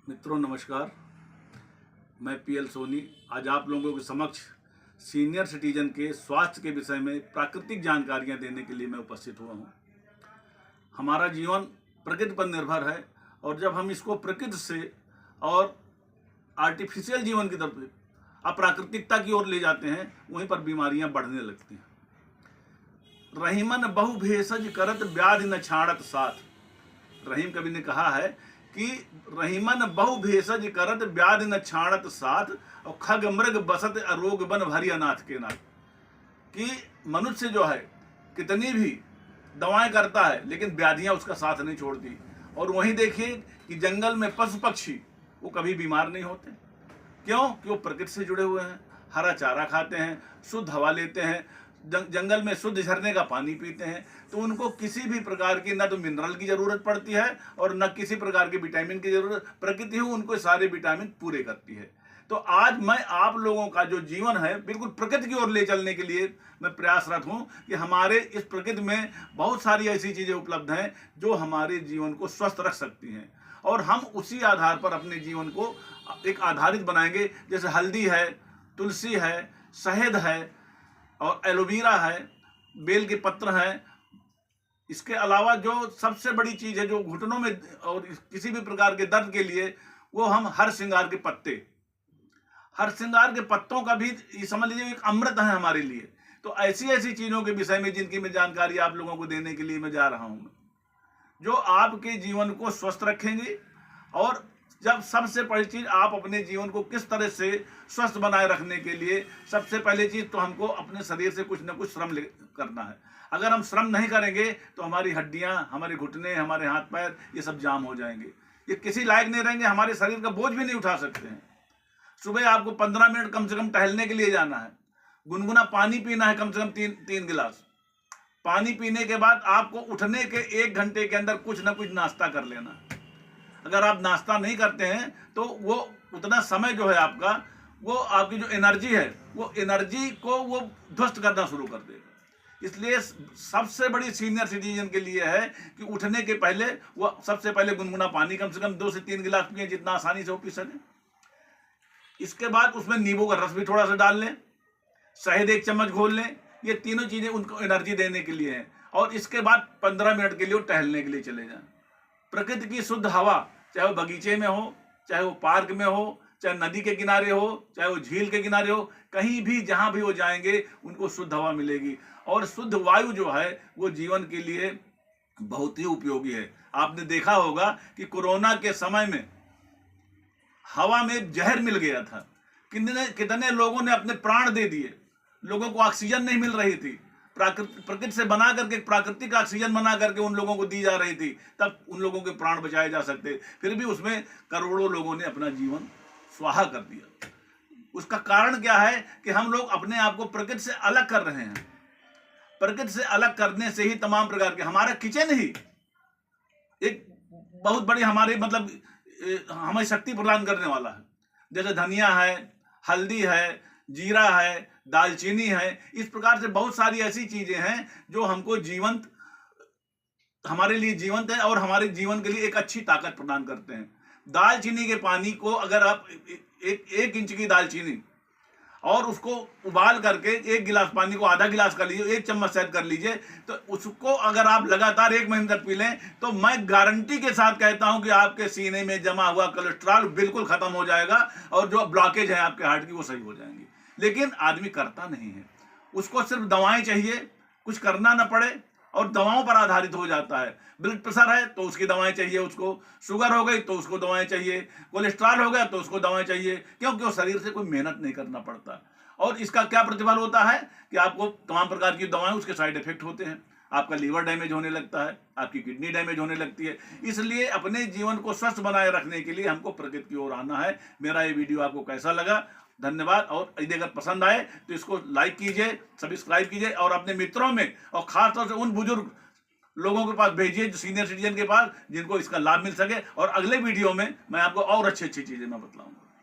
मित्रों नमस्कार। मैं पीएल सोनी आज आप लोगों के समक्ष सीनियर सिटीजन के स्वास्थ्य के विषय में प्राकृतिक जानकारियां देने के लिए मैं उपस्थित हुआ हूं। हमारा जीवन प्रकृति पर निर्भर है और जब हम इसको प्रकृति से और आर्टिफिशियल जीवन की तरफ अप्राकृतिकता की ओर ले जाते हैं, वहीं पर बीमारियां बढ़ने लगती हैं। रहीमन बहु भेषज करत व्याधि न छाड़त साथ। रहीम कवि ने कहा है कि रहीमन बहु भेषज करत व्याधि न छाड़त साथ और खग मृग बसत अरोग बन भरी अनाथ के नाथ। कि मनुष्य जो है कितनी भी दवाएं करता है लेकिन व्याधियां उसका साथ नहीं छोड़ती। और वहीं देखिए कि जंगल में पशु पक्षी वो कभी बीमार नहीं होते। क्यों? कि वो प्रकृति से जुड़े हुए हैं, हरा चारा खाते हैं, शुद्ध हवा लेते हैं, जंगल में शुद्ध झरने का पानी पीते हैं। तो उनको किसी भी प्रकार की न तो मिनरल की जरूरत पड़ती है और न किसी प्रकार के विटामिन की जरूरत। प्रकृति ही उनको सारे विटामिन पूरे करती है। तो आज मैं आप लोगों का जो जीवन है बिल्कुल प्रकृति की ओर ले चलने के लिए मैं प्रयासरत हूं कि हमारे इस प्रकृति में बहुत सारी ऐसी चीजें उपलब्ध हैं जो हमारे जीवन को स्वस्थ रख सकती हैं और हम उसी आधार पर अपने जीवन को एक आधारित बनाएंगे। जैसे हल्दी है, तुलसी है, शहद है और एलोवेरा है, बेल के पत्र हैं। इसके अलावा जो सबसे बड़ी चीज है जो घुटनों में और किसी भी प्रकार के दर्द के लिए, वो हम हर श्रृंगार के पत्ते, हर श्रृंगार के पत्तों का भी ये समझ लीजिए एक अमृत है हमारे लिए। तो ऐसी ऐसी चीजों के विषय में जिनकी मैं जानकारी आप लोगों को देने के लिए मैं जा रहा हूं, जो आपके जीवन को स्वस्थ रखेंगे। और जब सबसे पहली चीज आप अपने जीवन को किस तरह से स्वस्थ बनाए रखने के लिए, सबसे पहली चीज तो हमको अपने शरीर से कुछ ना कुछ श्रम करना है। अगर हम श्रम नहीं करेंगे तो हमारी हड्डियां, हमारे घुटने, हमारे हाथ पैर ये सब जाम हो जाएंगे, ये किसी लायक नहीं रहेंगे, हमारे शरीर का बोझ भी नहीं उठा सकते हैं। सुबह आपको 15 मिनट कम से कम टहलने के लिए जाना है, गुनगुना पानी पीना है, कम से कम तीन गिलास पानी पीने के बाद आपको उठने के 1 घंटे के अंदर कुछ ना कुछ नाश्ता कर लेना। अगर आप नाश्ता नहीं करते हैं तो वो उतना समय जो है आपका, वो आपकी जो एनर्जी है वो एनर्जी को वो ध्वस्त करना शुरू कर देगा। इसलिए सबसे बड़ी सीनियर सिटीजन के लिए है कि उठने के पहले वो सबसे पहले गुनगुना पानी कम से कम 2 से 3 गिलास पिए, जितना आसानी से वो पी सके। इसके बाद उसमें नींबू का रस भी थोड़ा सा डाल लें, शहद 1 चम्मच घोल लें। ये तीनों चीजें उनको एनर्जी देने के लिए हैं। और इसके बाद 15 मिनट के लिए टहलने के लिए चले जाएं। प्रकृति की शुद्ध हवा, चाहे वो बगीचे में हो, चाहे वो पार्क में हो, चाहे नदी के किनारे हो, चाहे वो झील के किनारे हो, कहीं भी जहां भी वो जाएंगे उनको शुद्ध हवा मिलेगी। और शुद्ध वायु जो है वो जीवन के लिए बहुत ही उपयोगी है। आपने देखा होगा कि कोरोना के समय में हवा में जहर मिल गया था, कितने लोगों ने अपने प्राण दे दिए, लोगों को ऑक्सीजन नहीं मिल रही थी। प्रकृति से बना करके प्राकृतिक ऑक्सीजन बना करके उन लोगों को दी जा रही थी, तब उन लोगों के प्राण बचाए जा सकते। फिर भी उसमें करोड़ों लोगों ने अपना जीवन स्वाहा कर दिया। उसका कारण क्या है कि हम लोग अपने आप को प्रकृति से अलग कर रहे हैं। प्रकृति से अलग करने से ही तमाम प्रकार के हमारा किचन ही एक बहुत बड़ी हमारे हमें शक्ति प्रदान करने वाला है। जैसे धनिया है, हल्दी है, जीरा है, दालचीनी है, इस प्रकार से बहुत सारी ऐसी चीजें हैं जो हमको जीवंत, हमारे लिए जीवंत है और हमारे जीवन के लिए एक अच्छी ताकत प्रदान करते हैं। दालचीनी के पानी को अगर आप एक इंच की दालचीनी और उसको उबाल करके 1 गिलास पानी को आधा गिलास कर लीजिए, 1 चम्मच शहद कर लीजिए, तो उसको अगर आप लगातार 1 महीने तक पी लें तो मैं गारंटी के साथ कहता हूं कि आपके सीने में जमा हुआ कोलेस्ट्रॉल बिल्कुल खत्म हो जाएगा और जो ब्लॉकेज है आपके हार्ट की वो सही हो जाएंगी। लेकिन आदमी करता नहीं है, उसको सिर्फ दवाएं चाहिए, कुछ करना ना पड़े और दवाओं पर आधारित हो जाता है। ब्लड प्रेशर है तो उसकी दवाएं चाहिए, उसको शुगर हो गई तो उसको दवाएं चाहिए, कोलेस्ट्रॉल हो गया तो उसको दवाएं चाहिए, क्योंकि वो शरीर से कोई मेहनत नहीं करना पड़ता। और इसका क्या प्रतिफल होता है कि आपको तमाम प्रकार की दवाएं, उसके साइड इफेक्ट होते हैं। आपका लीवर डैमेज होने लगता है, आपकी किडनी डैमेज होने लगती है। इसलिए अपने जीवन को स्वस्थ बनाए रखने के लिए हमको प्रकृति की ओर आना है। मेरा ये वीडियो आपको कैसा लगा? धन्यवाद। और यदि अगर पसंद आए तो इसको लाइक कीजिए, सब्सक्राइब कीजिए और अपने मित्रों में और खासतौर से उन बुजुर्ग लोगों के पास भेजिए, जो सीनियर सिटीजन के पास, जिनको इसका लाभ मिल सके। और अगले वीडियो में मैं आपको और अच्छी अच्छी चीजें मैं बतलाऊंगा।